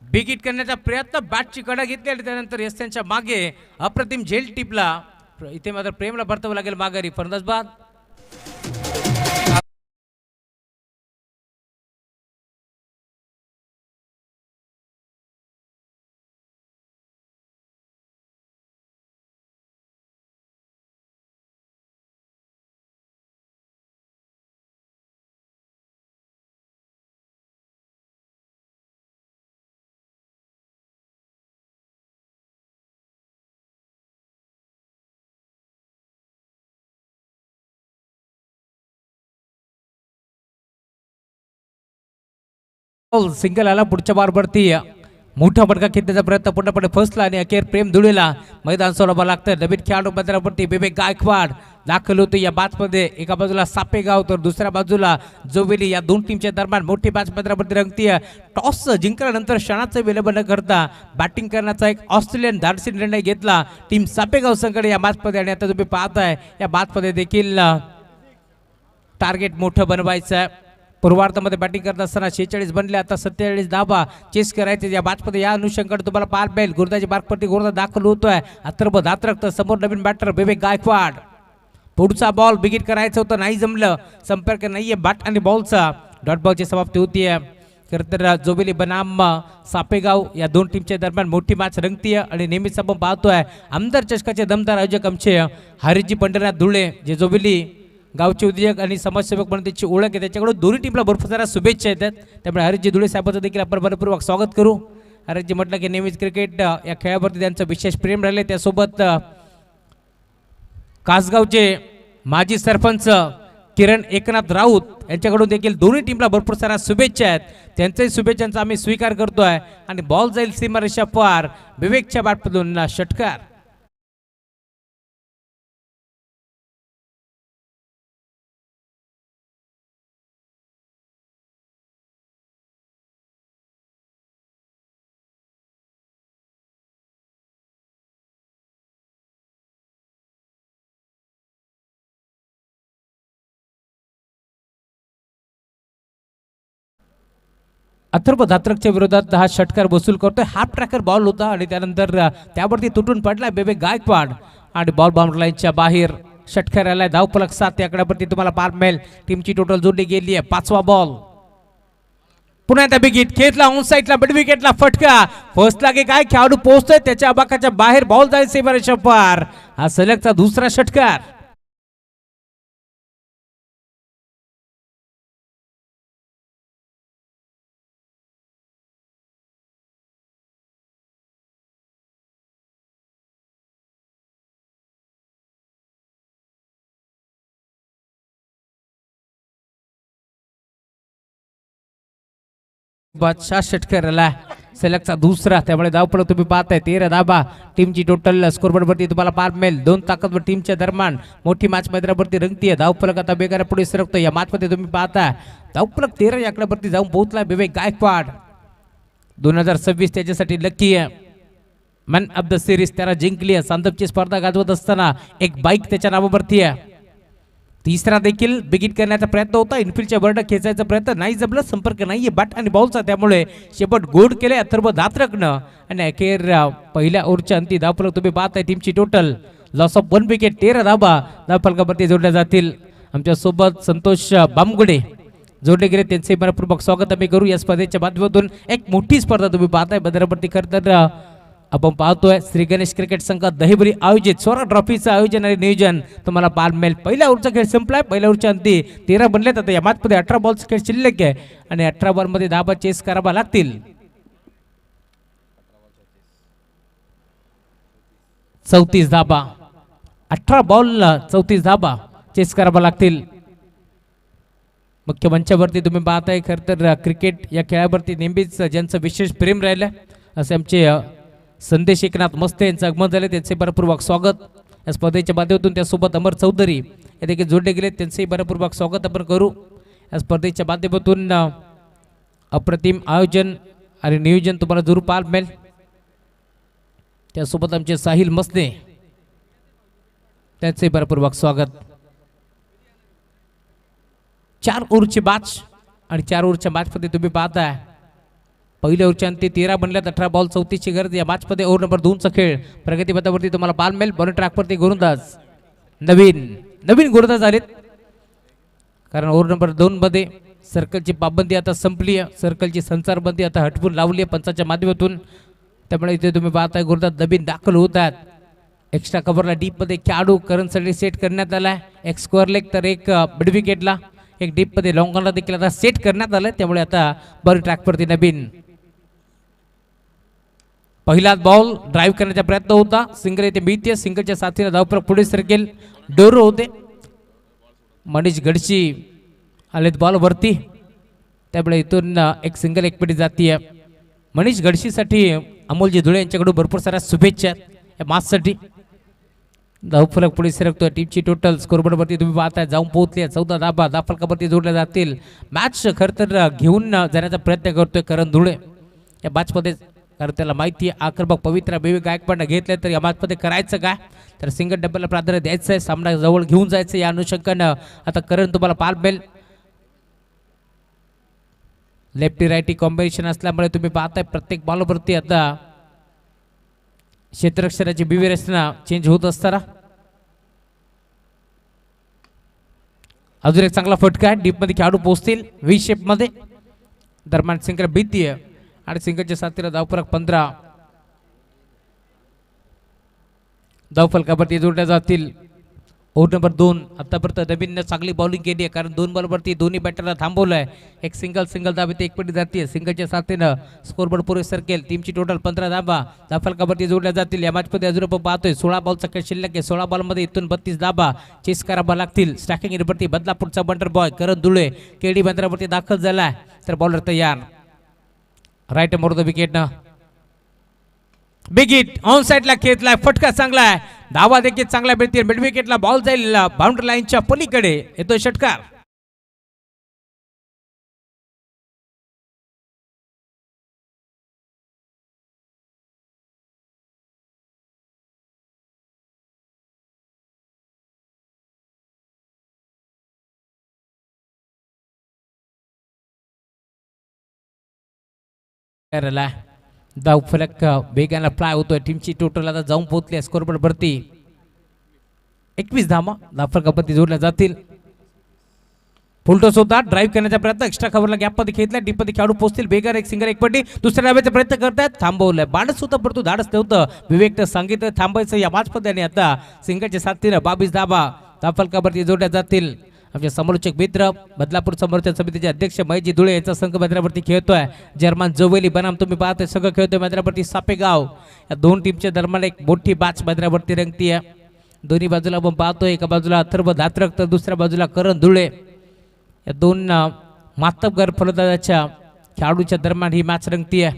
बिग हिट करण्याचा प्रयत्न, बॅटची कडा घेतली आणि त्यानंतर यस त्यांच्या मागे अप्रतिम झेल टिपला. इथे मात्र प्रेमला परतावं लागेल माघारी. फलंदाज बाद. सिंगल आला. पुढच्या बारवरती मोठा फटका खेळण्याचा प्रयत्न पूर्णपणे फसला आणि अखेर प्रेम धुळेला मैदान सोडावं लागतं. नवीन खेळाडू मैदानावरती विवेक गायकवाड दाखल होते या बाजमध्ये. एका बाजूला सापेगाव तर दुसऱ्या बाजूला जोवेली. या दोन टीमच्या दरम्यान मोठी मॅच मैदानावरती रंगतीय. टॉस जिंकल्यानंतर क्षणाचं विलंब न करता बॅटिंग करण्याचा एक ऑस्ट्रेलियन धाडसी निर्णय घेतला टीम सापेगाव संघाने या मॅचमध्ये. आणि आता तुम्ही पाहताय या मॅचमध्ये देखील टार्गेट मोठं बनवायचं आहे. पूर्वार्धामध्ये बॅटिंग करत असताना 46 बनले, आता 47 धाबा चेस करायचे या मॅचमध्ये. या अनुषंगाने तुम्हाला पार मिळेल. गुरुदाची बारपट्टी गुरुदा दाखल होतोय. अथर्व धात्रक समोर नवीन बॅटर विवेक गायकवाड. पुढचा बॉल बिगिट करायचं होतं, नाही जमलं. संपर्क नाहीये बॅट आणि बॉलचा. डॉट बॉलची समाप्ती होतीये. खरं तर जोबेली बनाम सापेगाव या दोन टीमच्या दरम्यान मोठी मॅच रंगतीय. आणि नेहमीच आपण पाहतोय आमदार चषकाचे दमदार आयोजक आमचे हरीजी पंढरनाथ धुळे, जे जोबेली गावचे उद्योजक आणि समाजसेवक म्हणून त्याची ओळख आहे. त्याच्याकडून दोन्ही टीमला भरपूर साऱ्या शुभेच्छा येतात. त्यामुळे हरीजी धुळे साहेबांचं देखील आपण मनपूर्वक स्वागत करू. हरीजी म्हटलं की नेहमीच क्रिकेट या खेळावरती त्यांचं विशेष प्रेम राहिले. त्यासोबत कासगावचे माजी सरपंच किरण एकनाथ राऊत यांच्याकडून देखील दोन्ही टीमला भरपूर साऱ्या शुभेच्छा आहेत. त्यांच्याही शुभेच्छांचा आम्ही स्वीकार करतोय. आणि बॉल जाईल सीमारेषा पार. विवेकच्या बॅटमधून षटकार. अथर्व धात्रकच्या विरोधात हा षटकार वसूल करतोय. हाफ ट्रॅकर बॉल होता आणि त्यानंतर त्यावरती तुटून पडला विवेक गायकवाड. आणि बॉल बाउंड्री लाईनच्या बाहेर. षटकार आलाय. धावफलक 7 या आकड्यावरती तुम्हाला पार मिळेल. टीमची टोटल जोडली गेली आहे. 5वा बॉल. पुन्हा एकदा बिगिट खेळला. ऑन साईडला मिड विकेटला फटका. फर्स्ट लागे काय खेळाडू पोहोचतोय त्याच्या आबाकाच्या बाहेर. बॉल जाईल सीमारेषा पार. हा सलगचा दुसरा षटकार. बादशाह षटकार आला. सलगचा दुसरा. त्यामुळे धावफलक तुम्ही पाहताय 13 धाबा. टीमची टोटल स्कोरबोर्डवरती तुम्हाला पार मिळेल. दोन ताकदवर टीमच्या दरम्यान मोठी मॅच मैदानावरती रंगतीये. धावफलक आता बेगारा पुढे सरकतो. या मॅचमध्ये तुम्ही पाहताय धावफलक 13 या आकड्यावरती जाऊन पोहोचला विवेक गायकवाड. 2026 त्याच्यासाठी लकी आहे. मॅन ऑफ द सिरीज त्याला जिंकली आहे. सांदपची स्पर्धा गाजवत असताना एक बाईक त्याच्या नावावरती आहे. तिसरा देखील बिगिट करण्याचा प्रयत्न होता. इनफिल्डच्या बर्ड खेचायचा प्रयत्न नाही जमलं. संपर्क नाहीये बॅट आणि बॉलचा. त्यामुळे शेपट गोड केले अथर्व धात्रकनं. आणि अखेर पहिल्या ओव्हरच्या अंती धावफलक तुम्ही पाहताय टीमची टोटल लॉस ऑफ 1 विकेट. 13 धाबा धावफलकावरती जोडल्या जातील. आमच्या सोबत संतोष बामगुडे जोडले गेले. त्यांचे मनपूर्वक स्वागत आम्ही करू. या स्पर्धेच्या माध्यमातून एक मोठी स्पर्धा तुम्ही पाहताय बदरावरती. खरं तर आपण पाहतोय श्री गणेश क्रिकेट संघ दहिबरी आयोजित स्वरा ट्रॉफीचं आयोजन आणि नियोजन तुम्हाला पार मिळेल. पहिल्या ओव्हरचा खेळ संपलाय. पहिल्या ओव्हरच्या अंती 13 बनलेत. आता या मॅचमध्ये 18 बॉलचा खेळ शिल्लक आहे. आणि 18 बॉलमध्ये धाबा चेस करावा लागतील. 34 धाबा. 18 बॉलला 34 धाबा चेस करावा लागतील. मुख्य मंचावरती तुम्ही पाहताय खरं तर क्रिकेट या खेळावरती नेहमीच ज्यांचं विशेष प्रेम राहिलं असे आमचे संदेश एकनाथ मस्ते यांचं आगमन झाले. त्यांचे मनपूर्वक स्वागत. या स्पर्धेच्या माध्यमातून त्यासोबत अमर चौधरी हे देखील जोडले गेले. त्यांचेही मनपूर्वक स्वागत आपण करू. या स्पर्धेच्या माध्यमातून अप्रतिम आयोजन आणि नियोजन तुम्हाला जरूर पाहायला मिळेल. त्यासोबत आमचे साहिल मस्ते त्यांचे मनपूर्वक स्वागत. 4 ओव्हरची मॅच आणि 4 ओव्हरच्या मॅचमध्ये तुम्ही पाहताय पहिल्या ओव्हरच्या अंती 13 बनल्यात. 18 बॉल 34ची गरज. या मॅचमध्ये ओव्हर नंबर 2चा खेळ प्रगतीपथावरती तुम्हाला पाल मिळेल. बॉलिंग ट्रॅकवरती गोलंदाज नवीन गोलंदाज आलेत. कारण ओव्हर नंबर 2 मध्ये सर्कलची पाबंदी आता संपली आहे. सर्कलची संचारबंदी आता हटवून लावली आहे पंचाच्या माध्यमातून. त्यामुळे इथे तुम्ही पाहताय गोलंदाज नवीन दाखल होत आहेत. एक्स्ट्रा कव्हरला डीपमध्ये खेळाडू करंटसाठी सेट करण्यात आला आहे. एक स्क्वेअर लेग तर एक मिड विकेटला. एक डीपमध्ये लॉंगॉनला देखील आता सेट करण्यात आलं. त्यामुळे आता बॉलिंग ट्रॅकवरती नवीन. पहिलाच बॉल ड्राईव्ह करण्याचा प्रयत्न होता. सिंगल येथे मिळते. सिंगलच्या साथीला धावफलक पुढे सरकेल. डोरो होते. मनीष गडशी आलेत बॉलवरती. त्यामुळे इथून एक सिंगल एक पिढी जातीय. मनीष गडशीसाठी अमोलजी धुळे यांच्याकडून भरपूर साऱ्या शुभेच्छा आहेत या मॅचसाठी. धावफलक पुढे सरकतोय. टीमची टोटल स्कोरबोर्डवरती तुम्ही पाहताय जाऊन पोहोचली 14 धाबा धावफलकावरती जोडल्या जातील. मॅच खरं तर घेऊन जाण्याचा प्रयत्न करतोय करण धुळे या मॅचमध्ये, कारण त्याला माहिती आहे आक्रमक पवित्रा बेबी गायकवाड घेतले तर या मॅचमध्ये करायचं काय, तर सिंगल डबलला प्राधान्य द्यायचं आहे, सामना जवळ घेऊन जायचं. या अनुषंगानं आता करण तुम्हाला पालबेल लेफ्टी राईटी कॉम्बिनेशन असल्यामुळे तुम्ही पाहताय प्रत्येक बॉलवरती आता क्षेत्ररक्षणाची बिवी रचना चेंज होत असताना अजून एक चांगला फटका आहे. डीपमध्ये खेळाडू पोहोचतील व्ही शेपमध्ये. दरम्यान सिंगल भीती आहे आणि सिंगलच्या साथीला धावफलक 15 धावफलकावरती जोडल्या जातील. ओव्हर नंबर 2 आतापर्यंत नवीन चांगली बॉलिंग केली आहे, कारण 2 बॉलवरती दोन्ही बॅटरला थांबवलं आहे. एक सिंगल धाबे ते एक पटी जाते. सिंगलच्या साथीनं स्कोरबोर्ड पुरे सरकेल. टीमची टोटल 15 धाबा धावफलकावरती जोडल्या जातील. या मॅचमध्ये अजून आपण पाहतोय 16 बॉलचा खेळ शिल्लक आहे. 16 बॉलमध्ये इथून 32 धाबा चेस करावा लागतील. स्टॅकिंग इनवरती बदलापूरचा बंडर बॉय करण धुळे केडी बंदरावरती दाखल झाला, तर बॉलर तयार. राईट मोर द विकेटनं बिग हिट ऑन साइडला खेचलाय, फटका चांगला आहे, धावा देखील चांगला मिळतील. मिड विकेटला बॉल जाईल बाउंड्री लाईनच्या पलीकडे, येतो षटकार. धावफलक वेगाने फ्लाय होतोय. टीमची टोटल आता जाऊन पोहोचली स्कोरबोर्ड वरती 21 धावा धावफलकावरती जोडल्या जातील. फुलटॉस होता, ड्राईव्ह करण्याचा प्रयत्न, एक्स्ट्रा कव्हरला गॅपमध्ये घेतला, डीपमध्ये खेळाडू पोहोचतील. वेगाने एक सिंगल एक पट्टी दुसऱ्या डाव्याचा प्रयत्न करतात, थांबवलंय. बाणच होतं परंतु धाडस नव्हतं. विवेकनं सांगितलं थांबायचं या मॅचमध्ये आणि आता सिंगलच्या साथीनं 22 धावा धावफलकावरती जोडल्या जातील. आमचे समालोचक मित्र बदलापूर समर्थन समितीचे अध्यक्ष महेशजी धुळे यांचा संघ मैदानावरती खेळतोय. जर्मन जोवेली बनाम तुम्ही पाहतोय सगळं खेळतोय मैदानावरती. सापेगाव या दोन टीमच्या दरम्यान एक मोठी बाच मैदानावरती रंगतीये. दोन्ही बाजूला आपण पाहतोय, एका बाजूला अथर्व धात्रक तर दुसऱ्या बाजूला करण धुळे. या दोन मातबगर फलंदाजाच्या खेळाडूच्या दरम्यान ही मॅच रंगतीये.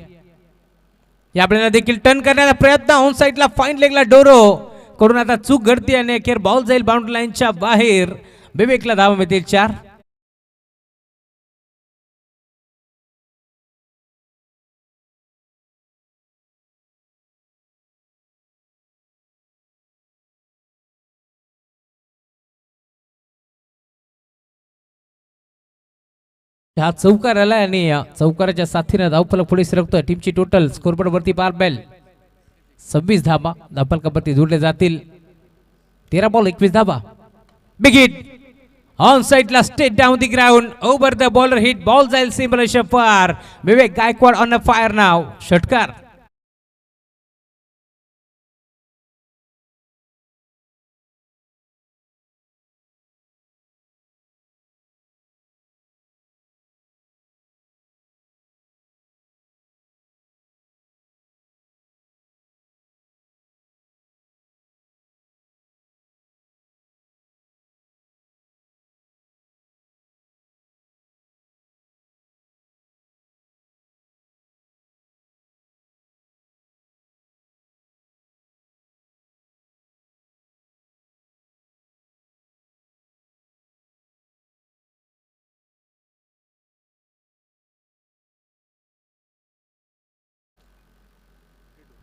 यावेळेला देखील टर्न करण्याचा प्रयत्न, ऑन साइडला फाईन लेगला डोरो करून आता चूक घडते आणि अखेर बॉल जाईल बाउंड्री लाईनच्या बाहेर. विवेकला धावा मिळतील 4. हा चौकार आला आणि चौकाराच्या साथीनं धावफलक पुढे सरकतोय. टीमची टोटल स्कोरबोर्ड वरती पारबेल 26 धावा धावफलकावरती जोडले जातील. 13 बॉल 21 धावा. बिग हिट ऑन साइडला state down the ground over the bowler hit, ball जाईल सिम्बलेशन फार. विवेक गायकवाड ऑन अ फायर नाव, षटकार.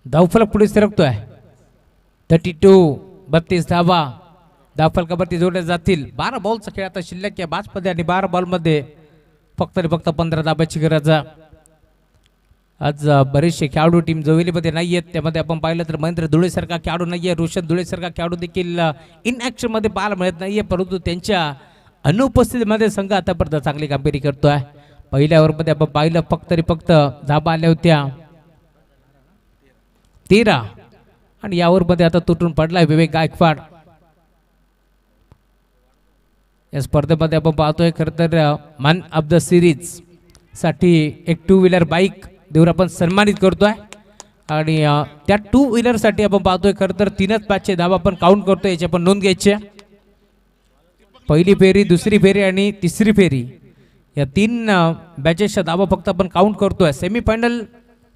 धावफलक पुढे सरकतोय. 32 धावा धावफलकावरती जोडल्या जातील. 12 बॉलचा खेळ आता शिल्लक या मॅचमध्ये आणि 12 बॉलमध्ये फक्त 15 धाब्याची गरज. आज बरेचसे खेळाडू टीम जोवेलीमध्ये नाही आहेत. त्यामध्ये आपण पाहिलं तर महेंद्र धुळेसारखा खेळाडू नाही आहे, रोशन धुळेसारखा खेळाडू देखील इन ॲक्शनमध्ये पाहायला मिळत नाही आहे, परंतु त्यांच्या अनुपस्थितीमध्ये संघ आतापर्यंत चांगली कामगिरी करतोय. पहिल्या ओव्हरमध्ये आपण पाहिलं फक्त धाबा आल्या होत्या 13 आणि या ओव्हरमध्ये आता तुटून पडलाय विवेक गायकवाड. या स्पर्धेमध्ये आपण पाहतोय खरं तर मॅन ऑफ द सिरीज साठी एक 2 व्हीलर बाईक देऊन आपण सन्मानित करतोय आणि त्या 2 व्हीलरसाठी आपण पाहतोय खरं तर 3च मॅचचे धावा आपण काउंट करतोय, याची आपण नोंद घ्यायची. पहिली फेरी, दुसरी फेरी आणि तिसरी फेरी या 3 बॅचेसच्या धावा फक्त आपण काउंट करतोय. सेमीफायनल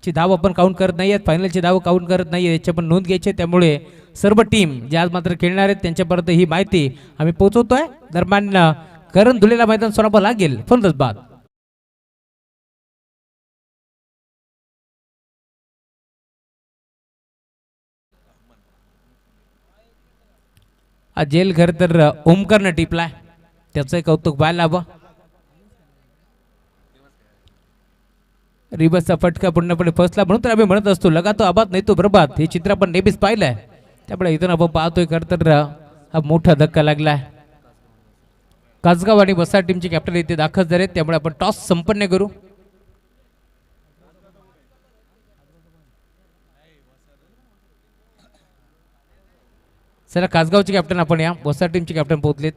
ची धाव आपण काउंट करत नाही आहेत, फायनलची धाव काउंट करत नाही याची पण नोंद घ्यायची. त्यामुळे सर्व टीम जे आज मात्र खेळणार आहेत त्यांच्यापर्यंत ही माहिती आम्ही पोहोचवतोय. दरम्यान करण धुलेला मैदान सोडावं लागेल फलंदाज बाद. हा जेल खर तर ओमकारनं टिपलाय, त्याचं कौतुक व्हायला हवं. रिबसचा फटका पूर्णपणे फसला म्हणून तर आम्ही म्हणत असतो लगा तो आबाद नाही तो बरबाद. हे चित्र आपण नेहमीच पाहिलंय. त्यामुळे इथून आपण पाहतोय खर तर हा मोठा धक्का लागलाय. कासगाव आणि वसाड टीमचे कॅप्टन इथे दाखल झाले, त्यामुळे आपण टॉस संपन्न करू. चला कासगावचे कॅप्टन आपण या, वसाड टीमचे कॅप्टन पोहोचलेत.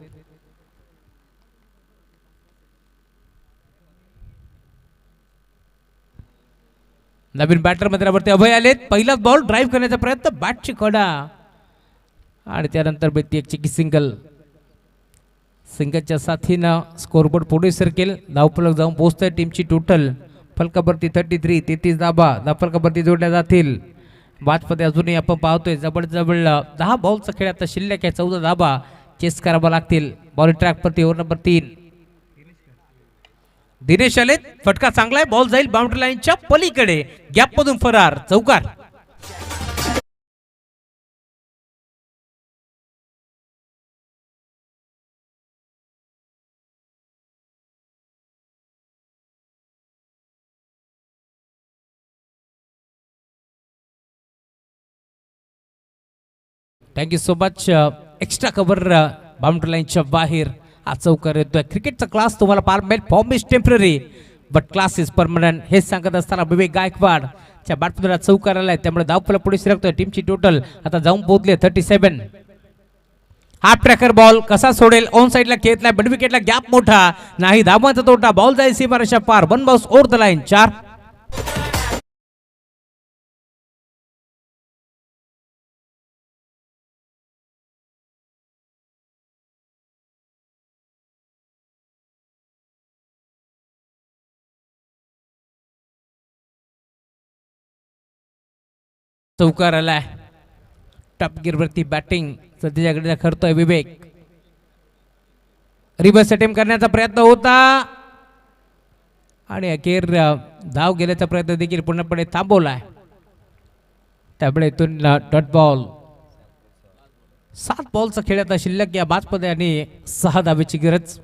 नवीन बॅटर मैदानावरती अभय आलेत. पहिलाच बॉल ड्राईव्ह करण्याचा प्रयत्न, बॅटची कडा आणि त्यानंतर बेती एक चिकी सिंगल. सिंगलच्या साथीनं स्कोरबोर्ड पुढे सरकेल. धावफलक जाऊन पोहोचतंय टीमची टोटल फलकावरती 33. 33 धाबा धावफलकावरती जोडल्या जातील. बाजमध्ये अजूनही आपण पाहतोय जवळ 10 बॉलचा खेळ आता शिल्लक आहे. 14 धाबा चेस करावा लागतील. बॉल ट्रॅकवरती ओव्हर नंबर 3 दिनेश आलेत. फटका चांगला आहे, बॉल जाईल बाउंड्री लाईनच्या पलीकडे, गॅप मधून फरार, चौकार. Thank you so much. Extra cover boundary लाईनच्या बाहेर हा चौकार येतोय. क्रिकेटचा क्लास तुम्हाला पार मिळेल. Form is temporary but class is permanent हे सांगत असताना विवेक गायकवाड च्या बॅटमधून चौकार आलाय. त्यामुळे धावफलक पुढे सरकतोय. टीमची टोटल आता जाऊन पोहोचले 37. हाफ ट्रॅकर बॉल कसा सोडेल, ऑन साइडला खेळतलाय, मिड विकेटला गॅप मोठा नाही, धावांचा तोटा, बॉल जाईल सीमारेषा पार, 1 बाउन्स ओव्हर द लाईन, 4. चौकार आलाय. टॉप गिअरवरती बॅटिंग सध्याकडे करतोय विवेक. रिव्हर्स अटेम्प्ट करण्याचा प्रयत्न होता आणि अखेर धाव गेल्याचा प्रयत्न देखील पूर्णपणे थांबवलाय. त्यामुळे इथून डॉट बॉल. 7 बॉलचा खेळ आता शिल्लक या बाजमध्ये आणि 6 धावेची गरज.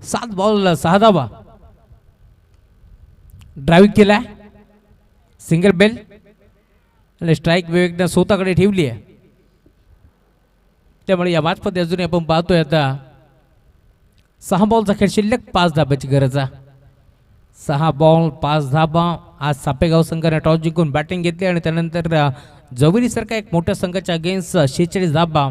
7 बॉल 6 धावा. ड्राईव्ह केलाय, सिंगल बेल आणि स्ट्राईक विवेकनं स्वतःकडे ठेवली आहे. त्यामुळे या मॅचमध्ये अजूनही आपण पाहतोय आता 6 बॉलचा खेळ शिल्लक, 5 धाब्याची गरज आहे. 6 बॉल 5 धाबा. आज सापेगाव संघाने टॉस जिंकून बॅटिंग घेतली आणि त्यानंतर जवळीसारखा एक मोठ्या संघाच्या अगेन्स्ट 46 धाबा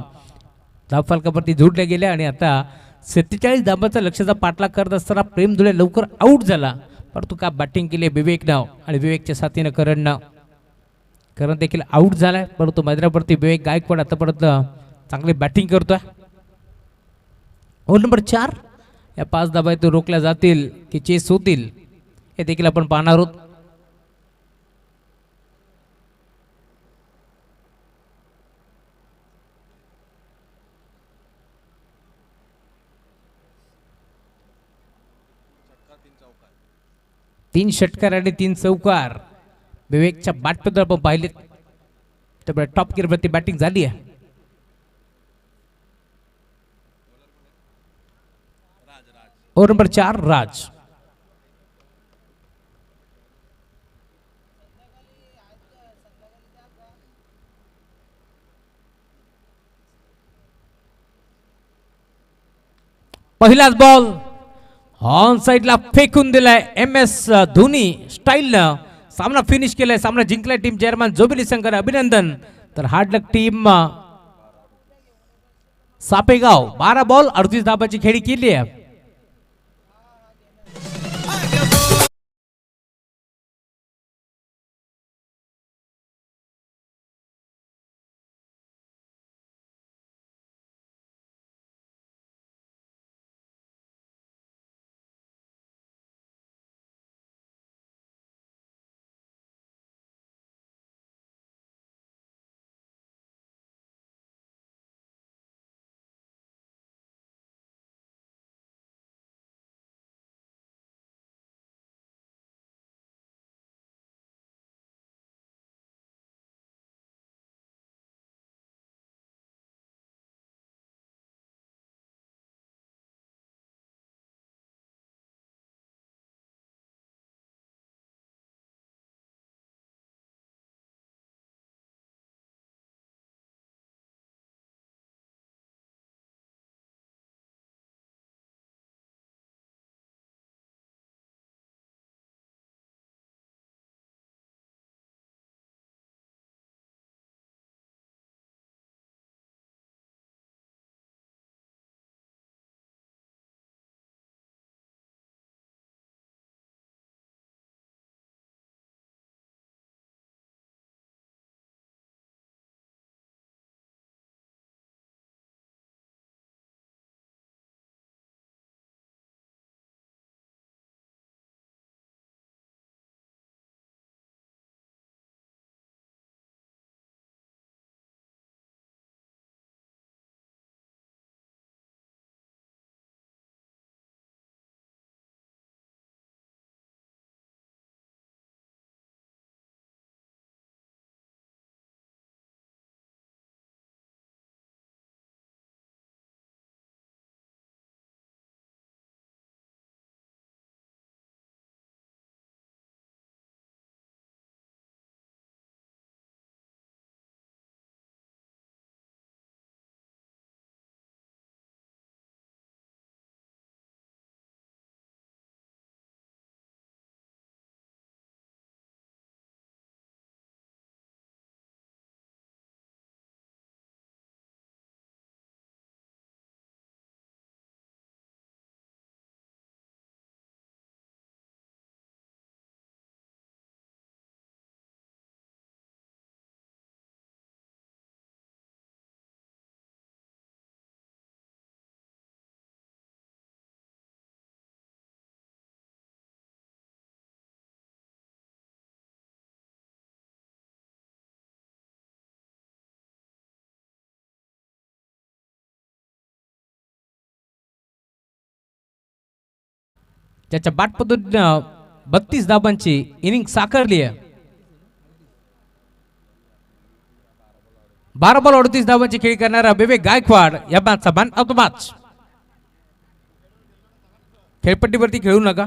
धावफलकावरती जोडल्या गेल्या आणि आता 47 धाबाचा लक्ष्याचा पाठलाग करत असताना प्रेम धुळे लवकर आऊट झाला. परंतु का बॅटिंग केली विवेकनं आणि विवेकच्या साथीनं करण देखील आऊट झालाय. परंतु मैदानावरती विवेक गायकवाड आतापर्यंत चांगली बॅटिंग करतोय. ओव्हर नंबर 4 या 5 धाबा तो रोखल्या जातील की चेस होतील हे देखील आपण पाहणार आहोत. तीन षटकार आणि 3 चौकार विवेकच्या बॅटबद्दल आपण पाहिले. त्यामुळे टॉप गिअरवरती बॅटिंग झाली आहे. ओव्हर नंबर 4 राज. पहिलाच बॉल ऑन साइडला फेकून दिलाय. MS धोनी स्टाईलनं सामना फिनिश केलाय. सामना जिंकलाय टीम चेअरमॅन जोबिली संघाने अभिनंदन. तर हार्ड लक टीम सापेगाव 12 बॉल 38 धाबाची खेळी केली आहे. ज्याच्या बाटपतून 32 धाबांची इनिंग साकारली आहे. 12 बॉल 38 धावांची खेळी करणारा विवेक गायकवाड या मॅचचा मॅन ऑफ द मॅच. खेळपट्टीवरती खेळू नका.